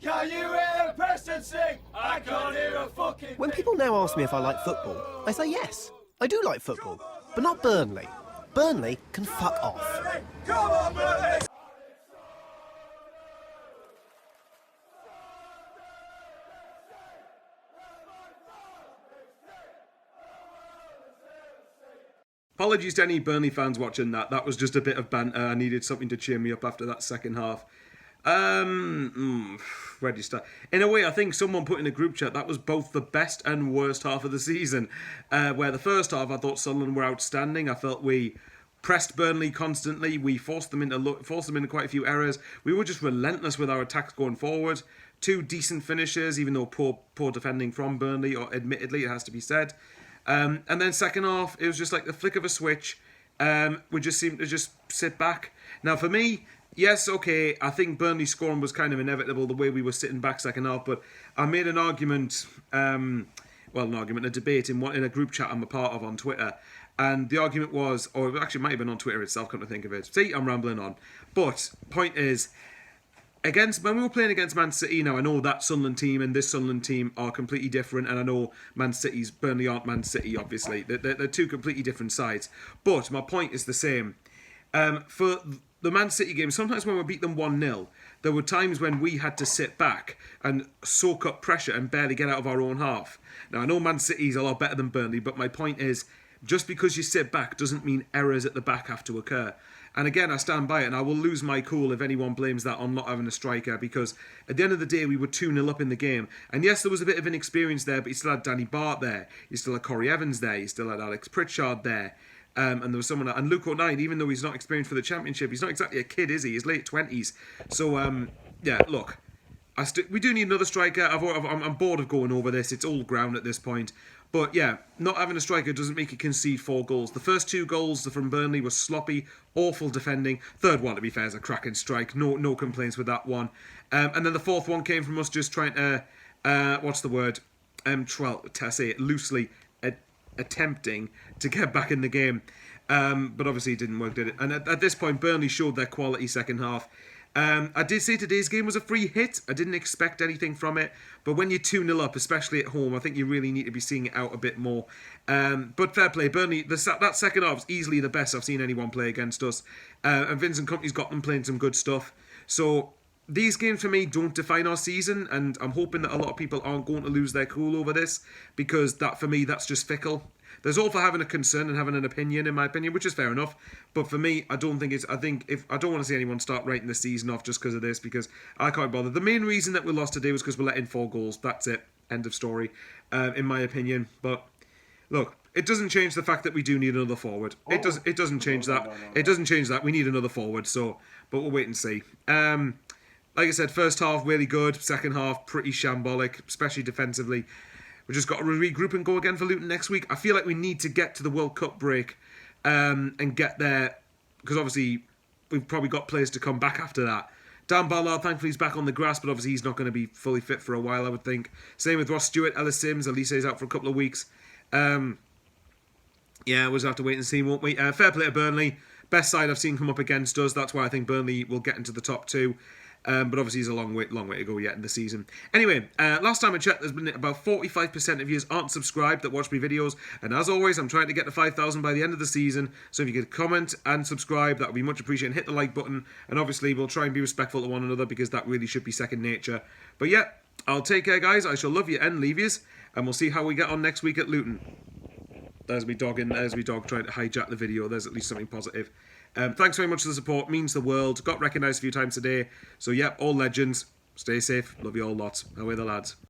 Can you hear the Preston sing? I can't hear a fucking When people now ask me if I like football, I say yes. I do like football, but not Burnley. Burnley can fuck off. Come on, Burnley! Apologies to any Burnley fans watching that. That was just a bit of banter. I needed something to cheer me up after that second half. Where do you start? In a way, I think someone put in a group chat that was both the best and worst half of the season. Where the first half, I thought Sunderland were outstanding. I felt we pressed Burnley constantly. We forced them into quite a few errors. We were just relentless with our attacks going forward. Two decent finishes, even though poor defending from Burnley, or admittedly, it has to be said. And then second half, it was just like the flick of a switch. We just seemed to just sit back. Now, for me, yes, okay, I think Burnley scoring was kind of inevitable the way we were sitting back second half, but I made an argument, a debate in a group chat I'm a part of on Twitter, and the argument was, or it actually might have been on Twitter itself, come to think of it. See, I'm rambling on. But, point is, when we were playing against Man City, now I know that Sunderland team and this Sunderland team are completely different, and I know Burnley aren't Man City, obviously. They're two completely different sides. But my point is the same. For the Man City game, sometimes when we beat them 1-0, there were times when we had to sit back and soak up pressure and barely get out of our own half. Now, I know Man City's a lot better than Burnley, but my point is, just because you sit back doesn't mean errors at the back have to occur. And again, I stand by it, and I will lose my cool if anyone blames that on not having a striker, because at the end of the day, we were 2-0 up in the game. And yes, there was a bit of inexperience there, but you still had Danny Bart there. You still had Corey Evans there. You still had Alex Pritchard there. And there was someone, and Luke O'Neill, even though he's not experienced for the Championship, he's not exactly a kid, is he? He's late 20s. So, yeah, look, we do need another striker. I'm bored of going over this. It's old ground at this point. But yeah, not having a striker doesn't make you concede 4 goals. The first 2 goals from Burnley were sloppy, awful defending. Third one, to be fair, is a cracking strike. No complaints with that one. And then the fourth one came from us just trying to, loosely attempting to get back in the game. But obviously it didn't work, did it? And at this point, Burnley showed their quality second half. I did say today's game was a free hit. I didn't expect anything from it. But when you're 2-0 up, especially at home, I think you really need to be seeing it out a bit more. But fair play, Burnley, that second half is easily the best I've seen anyone play against us. And Vincent Kompany's got them playing some good stuff. So these games for me don't define our season, and I'm hoping that a lot of people aren't going to lose their cool over this, because that, for me, that's just fickle. There's all for having a concern and having an opinion, in my opinion, which is fair enough. But for me, I don't want to see anyone start writing the season off just because of this, because I can't bother. The main reason that we lost today was because we let in 4 goals. That's it. End of story, in my opinion. But look, it doesn't change the fact that we do need another forward. It doesn't change that. It doesn't change that. We need another forward. So, but we'll wait and see. Like I said, first half really good. Second half pretty shambolic, especially defensively. We just got to regroup and go again for Luton next week. I feel like we need to get to the World Cup break and get there, because obviously we've probably got players to come back after that. Dan Ballard, thankfully, he's back on the grass, but obviously he's not going to be fully fit for a while, I would think. Same with Ross Stewart, Ellis Sims. Elise's out for a couple of weeks. Yeah, we'll just have to wait and see, won't we? Fair play to Burnley. Best side I've seen come up against us. That's why I think Burnley will get into the top 2. But obviously, it's a long way to go yet in the season. Anyway, last time I checked, there's been about 45% of you aren't subscribed that watch my videos. And as always, I'm trying to get to 5,000 by the end of the season. So if you could comment and subscribe, that would be much appreciated. And hit the like button. And obviously, we'll try and be respectful to one another, because that really should be second nature. But yeah, I'll take care, guys. I shall love you and leave yous. And we'll see how we get on next week at Luton. There's me dog trying to hijack the video. There's at least something positive. Thanks very much for the support. Means the world. Got recognised a few times today. So, yep, all legends. Stay safe. Love you all lots. Away the lads.